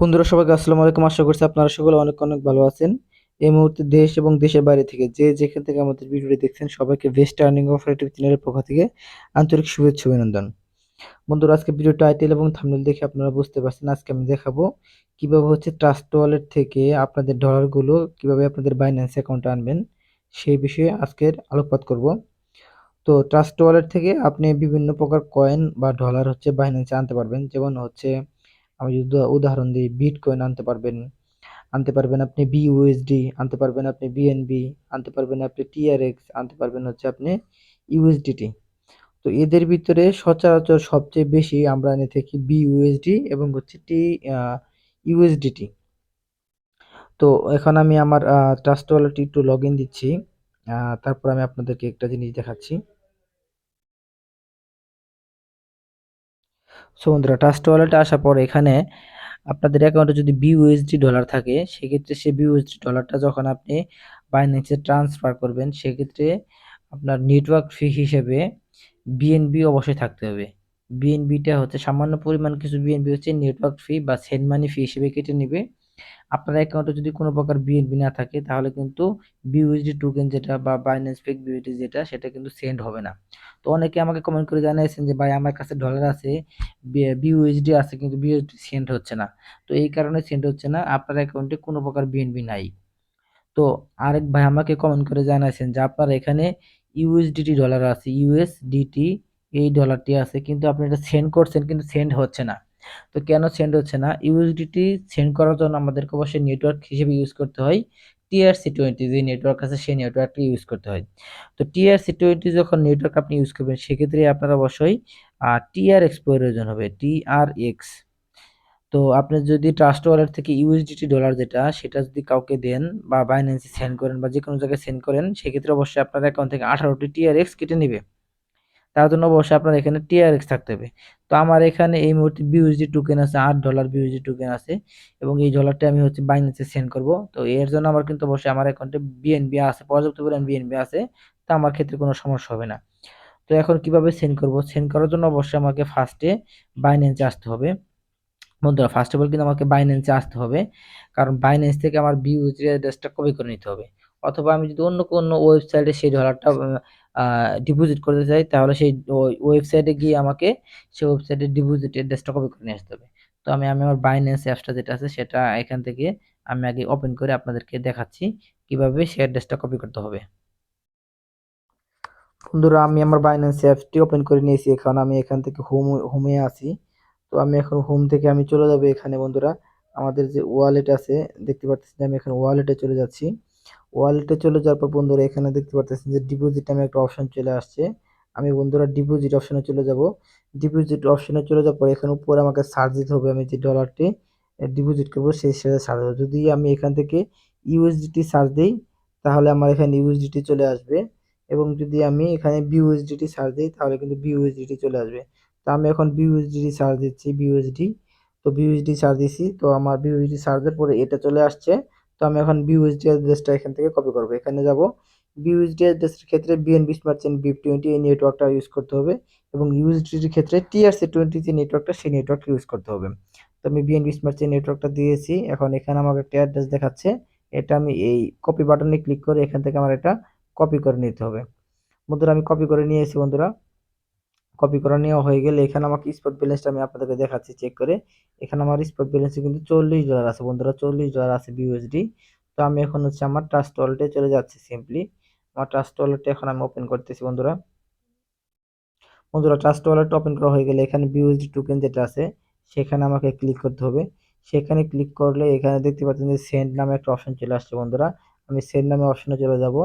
বন্ধুরা সবাইকে আসসালামু আলাইকুম। আশা করছি আপনারা সকলে অনেক অনেক ভালো আছেন। এই মুহূর্তে দেশ এবং দেশের বাইরে থেকে যে যেখান থেকে আমাদের ভিডিওটি দেখছেন সবাইকে বেস্ট আর্নিং অফার ইউটিউব চ্যানেলের পক্ষ থেকে আন্তরিক শুভেচ্ছা অভিনন্দন। বন্ধুরা আজকে ভিডিও টাইটেল এবং থাম্বনেল দেখে আপনারা বুঝতে পারছেন আজকে আমি দেখাবো কিভাবে ট্রাস্ট ওয়ালেট থেকে আপনাদের ডলারগুলো কিভাবে আপনাদের বাইন্যান্স অ্যাকাউন্টে আনবেন সেই বিষয়ে আজকের আলোকপাত করব। তো ট্রাস্ট ওয়ালেট থেকে আপনি বিভিন্ন প্রকার কয়েন বা ডলার বাইন্যান্সে আনতে পারবেন। যেমন আমি যদি উদাহরণ দিই, বিটকয়েন আনতে পারবেন আপনি বিইউএসডি, আনতে পারবেন আপনি বিএনবি, আনতে পারবেন আপনি টিআরএক্স, আনতে পারবেন আপনি ইউএসডিটি। তো এদের ভিতরে সচরাচর সবচেয়ে বেশি আমরা এনে থাকি বিইউএসডি এবং টি ইউএসডিটি। তো এখন আমি আমার ট্রাস্ট ওয়ালেটে একটু লগ ইন দিচ্ছি। তারপর আমি আপনাদেরকে একটা জিনিস দেখাচ্ছি। সো বন্ধুরা, ট্রাস্ট ওয়ালেটে আসার পর এখানে আপনাদের অ্যাকাউন্টে যদি বিইউএসডি ডলার থাকে, সেক্ষেত্রে সেই বিইউএসডি ডলারটা যখন আপনি বাইন্যান্সে ট্রান্সফার করবেন, সেক্ষেত্রে আপনার নেটওয়ার্ক ফি হিসেবে বিএনবি অবশ্যই থাকতে হবে। বিএনবিটা সামান্য পরিমাণ কিছু বিএনবি নেটওয়ার্ক ফি বা সেন্ড মানি ফি হিসেবে কেটে নিবে। আপনার অ্যাকাউন্টে যদি কোনো প্রকার বিএনবি না থাকে তাহলে কিন্তু বিইউএসডি টোকেন যেটা বা বাইন্যান্স ফেক বিউটি যেটা সেটা কিন্তু সেন্ড হবে না। তো অনেকে আমাকে কমেন্ট করে জানিয়েছেন যে ভাই আমার কাছে ডলার আছে, বিইউএসডি আছে, কিন্তু বিইউএসডি সেন্ড হচ্ছে না। তো এই কারণে সেন্ড হচ্ছে না, আপনার অ্যাকাউন্টে কোনো প্রকার বিএনবি নাই। তো আরেক ভাই আমাকে কমেন্ট করে জানাইছেন যে আপনার এখানে ইউএসডিটি ডলার আছে, ইউএসডিটি এই ডলারটি আছে, কিন্তু আপনি এটা সেন্ড করছেন কিন্তু সেন্ড হচ্ছে না। তো কেন সেন্ড হচ্ছে না? ইউএসডিটি সেন্ড করার জন্য আমাদেরকে অবশ্যই নেটওয়ার্ক হিসেবে ইউজ করতে হয় TRC20, যে নেটওয়ার্ক আছে সেই নেটওয়ার্কটি ইউজ করতে হয়। তো TRC20 যখন নেটওয়ার্ক আপনি ইউজ করবেন, সেক্ষেত্রে আপনার অবশ্যই TRX প্রয়োজন হবে, TRX। তো আপনি যদি ট্রাস্ট ওয়ালেট থেকে ইউএসডিটি ডলার যেটা সেটা যদি কাউকে দেন বা বাইন্যান্সে সেন্ড করেন বা যে কোনো জায়গায় সেন্ড করেন, সেক্ষেত্রে অবশ্যই আপনার অ্যাকাউন্ট থেকে 18টি টিআরএক্স কেটে নেবে। তার জন্য অবশ্যই আপনার এখানে টিআরএক্স থাকতে হবে। তো আমার এখানে এই মুহূর্তে বিউএসডি টোকেন আছে, $8 বিউএসডি টোকেন আছে, এবং এই ডলারটা আমি বাইন্যান্সে সেন্ড করব। তো এর জন্য আমার কিন্তু অবশ্যই আমার অ্যাকাউন্টে বিএনবি আছে, পর্যাপ্ত পরিমাণ বিএনবি আছে। তো আমার ক্ষেত্রে কোনো সমস্যা হবে না। তো এখন কিভাবে সেন্ড করব? সেন্ড করার জন্য অবশ্যই আমাকে ফার্স্টে বাইন্যান্সে আসতে হবে। বন্ধুরা, ফার্স্ট অফ অল কিন্তু আমাকে বাইন্যান্সে আসতে হবে, কারণ বাইন্যান্স থেকে আমার বিউজি অ্যাড্রেসটা কপি করে নিতে হবে। অথবা আমি যদি অন্য কোনো ওয়েবসাইটে সেই ডলারটা ডিপোজিট করতে চাই, তাহলে সেই ওয়েবসাইটে গিয়ে আমাকে সেই ওয়েবসাইটের ডিপোজিট অ্যাড্রেসটা কপি করে নিয়ে আসতে হবে। তো আমি আমার বাইন্যান্স অ্যাপসটা যেটা আছে সেটা এখান থেকে আমি আগে ওপেন করে আপনাদেরকে দেখাচ্ছি কিভাবে সেই অ্যাড্রেসটা কপি করতে হবে। বন্ধুরা, আমি আমার বাইন্যান্স অ্যাপসটি ওপেন করে নিয়েছি। এখন আমি এখান থেকে হোমে আছি। তো আমি এখন হোম থেকে আমি চলে যাব এখানে। বন্ধুরা, আমাদের যে ওয়ালেট আছে, দেখতে পাচ্ছেন যে আমি এখন ওয়ালেটে চলে যাচ্ছি। ওয়ালেটে চলে যাওয়ার পর বন্ধুরা এখানে দেখতে পাচ্ছেন যে ডিপোজিট নামে একটা অপশন চলে আসছে। আমি বন্ধুরা ডিপোজিট অপশনে চলে যাব। ডিপোজিট অপশনে চলে যাওয়ার পর এখানে উপরে আমাকে সার্চ দিতে হবে, আমি যে ডলারটি ডিপোজিট করবো সেই সাথে সার্চ দেবো। যদি আমি এখান থেকে ইউএসডিটি সার্চ দিই, তাহলে আমার এখানে ইউএসডিটি চলে আসবে, এবং যদি আমি এখানে বিইউএসডিটি সার্চ দিই তাহলে কিন্তু বিইউএসডিটি চলে আসবে। তো আমি এখন বিইউএসডিটি সার্চ দিচ্ছি, বিইউএসডি। তো বিইউএসডি সার্চ দিছি, তো আমার বিইউএসডি সার্চের পরে এটা চলে আসছে। তো আমি এখন বিইউএসডি অ্যাড্রেসটা এখান থেকে কপি করব। এখানে যাব, বিইউএসডি অ্যাড্রেসের ক্ষেত্রে বিএনবি স্মার্ট চেইন BIP20 এই নেটওয়ার্কটা ইউজ করতে হবে, এবং ইউএসডিটির ক্ষেত্রে TRC20 যে নেটওয়ার্কটা সেই নেটওয়ার্কটা ইউজ করতে হবে। তো আমি বিএনবি স্মার্ট চেইন নেটওয়ার্কটা দিয়েছি। এখন এখানে আমাকে একটা অ্যাড্রেস দেখাচ্ছে, এটা আমি এই কপি বাটনে ক্লিক করে এখান থেকে আমার এটা কপি করে নিতে হবে। বন্ধুরা, আমি কপি করে নিয়েছি। বন্ধুরা, কপি করা নেওয়া হয়ে গেলে এখানে আমাকে স্পট ব্যালেন্সটা আমি আপনাদেরকে দেখাচ্ছি চেক করে। এখানে আমার স্পট ব্যালেন্সে কিন্তু $40 আছে। বন্ধুরা, $40 আছে বিইউএসডি। তো আমি এখন আমার ট্রাস্ট ওয়ালেটে চলে যাচ্ছি সিম্পলি। আমার ট্রাস্ট ওয়ালেটে এখন আমি ওপেন করতেছি। বন্ধুরা, ট্রাস্ট ওয়ালেট ওপেন করা হয়ে গেলে এখানে বিইউএসডি টোকেন যেটা আছে সেখানে আমাকে ক্লিক করতে হবে। সেখানে ক্লিক করলে এখানে দেখতে পাচ্ছেন যে সেন্ড নামে একটা অপশন চলে আসছে। বন্ধুরা, আমি সেন্ড নামে অপশনে চলে যাব।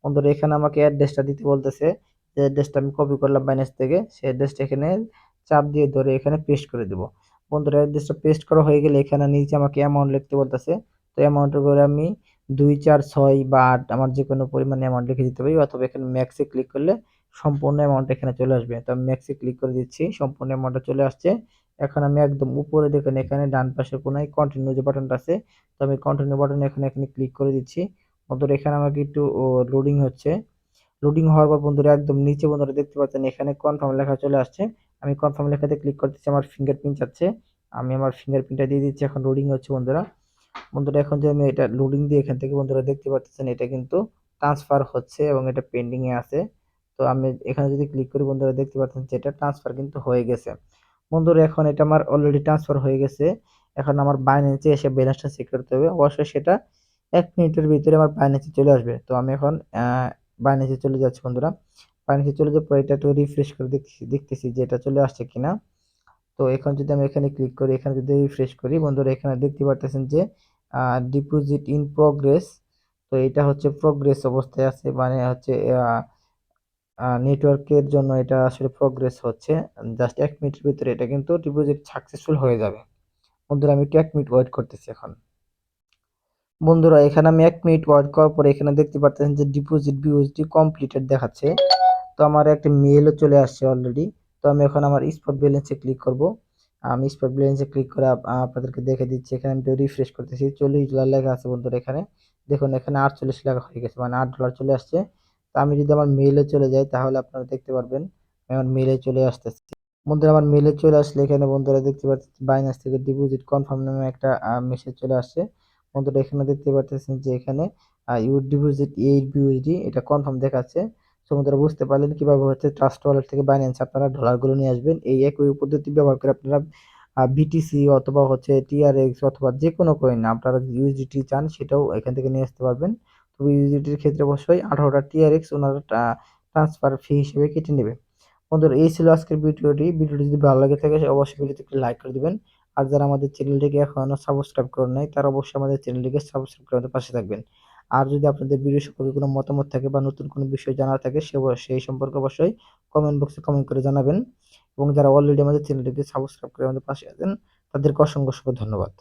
বন্ধুরা, এখানে আমাকে অ্যাড্রেসটা দিতে বলতেছে, যে অ্যাড্রেসটা আমি কপি করলাম বাইন্যান্স থেকে, সেই অ্যাড্রেসটা এখানে চাপ দিয়ে ধরে এখানে পেস্ট করে দেব। বন্ধুরা, অ্যাড্রেসটা পেস্ট করা হয়ে গেলে এখানে নিচে আমাকে অ্যামাউন্ট লিখতে বলতেছে। তো অ্যামাউন্টের করে আমি 2, 4, 6 বা 8 আমার যে কোনো পরিমাণ অ্যামাউন্ট লিখে দিতে পারি, অথবা এখানে ম্যাক্সে ক্লিক করলে সম্পূর্ণ অ্যামাউন্ট এখানে চলে আসবে। তো আমি ম্যাক্সে ক্লিক করে দিচ্ছি, সম্পূর্ণ অ্যামাউন্টটা চলে আসছে। এখন আমি একদম উপরে দেখেন এখানে ডান পাশে কোনায় কন্টিনিউ যে বাটনটা আছে, তো আমি কন্টিনিউ বাটনে এখানে এখানে ক্লিক করে দিচ্ছি। বন্ধুরা, এখানে আমাকে একটু লোডিং হচ্ছে। লোডিং হওয়ার পর বন্ধুরা একদম নিচে বন্ধুরা দেখতে পাচ্ছেন এখানে কনফার্ম লেখা চলে আসছে। আমি কনফার্ম লেখাতে ক্লিক করতেছি, আমার ফিঙ্গারপ্রিন্ট যাচ্ছে। আমি আমার ফিঙ্গারপ্রিন্টটা দিয়ে দিচ্ছি, এখন লোডিং হচ্ছে বন্ধুরা। বন্ধুরা এখন যে আমি এটা লোডিং দিয়ে এখান থেকে বন্ধুরা দেখতে পাচ্ছেন এটা কিন্তু ট্রান্সফার হচ্ছে এবং এটা পেন্ডিং এ আছে। তো আমি এখানে যদি ক্লিক করি বন্ধুরা দেখতে পাচ্ছেন যে এটা ট্রান্সফার কিন্তু হয়ে গেছে। বন্ধুরা এখন এটা আমার অলরেডি ট্রান্সফার হয়ে গেছে। এখন আমার বাইন্যান্সে এসে ব্যালেন্সটা চেক করতে হবে। অবশ্যই সেটা ১ মিনিটের ভিতরে আমার বাইন্যান্সে চলে আসবে। তো আমি এখন বাইন্যান্সে চলে যাচ্ছি বন্ধুরা। বাইন্যান্সে চলে যাওয়ার পর এটা একটু রিফ্রেশ করে দেখতেছি যে এটা চলে আসছে কিনা। তো এখন যদি আমি এখানে ক্লিক করি, এখানে যদি রিফ্রেশ করি বন্ধুরা, এখানে দেখতে পারতেছেন যে ডিপোজিট ইন প্রগ্রেস। তো এটা হচ্ছে প্রগ্রেস অবস্থায় আছে, মানে হচ্ছে নেটওয়ার্কের জন্য এটা আসলে প্রগ্রেস হচ্ছে। জাস্ট ১ মিনিটের ভিতরে এটা কিন্তু ডিপোজিট সাকসেসফুল হয়ে যাবে। বন্ধুরা আমি একটু ১ মিনিট ওয়েট করতেছি এখন। বন্ধুরা এখানে আমি ১ মিনিট ওয়েট করার পরে এখানে দেখতে পারতেছেন যে ডিপোজিট বিউএসডি কমপ্লিটেড দেখাচ্ছে। তো আমার একটা মেইলও চলে আসছে অলরেডি। তো আমি এখন আমার স্পট ব্যালেন্সে ক্লিক করব। আমি স্পট ব্যালেন্সে ক্লিক করে আপনাদেরকে দেখে দিচ্ছি। এখানে আমি রিফ্রেশ করতেছি, $৪০ লেখা আছে বন্ধুরা এখানে। দেখুন এখানে ৪৮ লেখা হয়ে গেছে, মানে $৮ চলে আসছে। তো আমি যদি আমার মেইলে চলে যাই তাহলে আপনারা দেখতে পারবেন আমি আমার মেইলে চলে আসতেছি। বন্ধুরা আমার মেইলে চলে আসলে এখানে বন্ধুরা দেখতে পাচ্ছেন বাইন্যান্স থেকে ডিপোজিট কনফার্ম নামে একটা মেসেজ চলে আসছে। বন্ধুরা এখানে দেখতে পাচ্ছেন যে এখানে ইউর ডিপোজিট 8 বিউএসডি এটা কনফার্ম দেখাচ্ছে। সো বন্ধুরা বুঝতে পারলেন কিভাবে হচ্ছে ট্রাস্ট ওয়ালেট থেকে বাইন্যান্স আপনারা ডলারগুলো নিয়ে আসবেন। এই একই পদ্ধতি ব্যবহার করে আপনারা বিটিসি অথবা হচ্ছে টিআরএক্স অথবা যে কোনো কয়েন আপনারা যদি ইউএসডিটি চান সেটাও এখান থেকে নিয়ে আসতে পারবেন। তবে ইউএসডিটির ক্ষেত্রে অবশ্যই 18টা টিআরএক্স ওনারা ট্রান্সফার ফি হিসেবে কেটে নেবে। বন্ধুরা এই ছিল আজকের ভিডিওটি। ভিডিওটি যদি ভালো লাগে থাকে অবশ্যই ভিডিওতে একটি লাইক করে দিবেন। আর যারা আমাদের চ্যানেলটিকে এখনো সাবস্ক্রাইব করেন নাই তারা অবশ্যই আমাদের চ্যানেলটিকে সাবস্ক্রাইব করে আমাদের পাশে থাকবেন। আর যদি আপনাদের ভিডিও সম্পর্কে কোনো মতামত থাকে বা নতুন কোনো বিষয় জানার থাকে সেই সম্পর্কে অবশ্যই কমেন্ট বক্সে কমেন্ট করে জানাবেন। এবং যারা অলরেডি আমাদের চ্যানেলটিকে সাবস্ক্রাইব করে আমাদের পাশে আছেন তাদেরকে অসংখ্য ধন্যবাদ।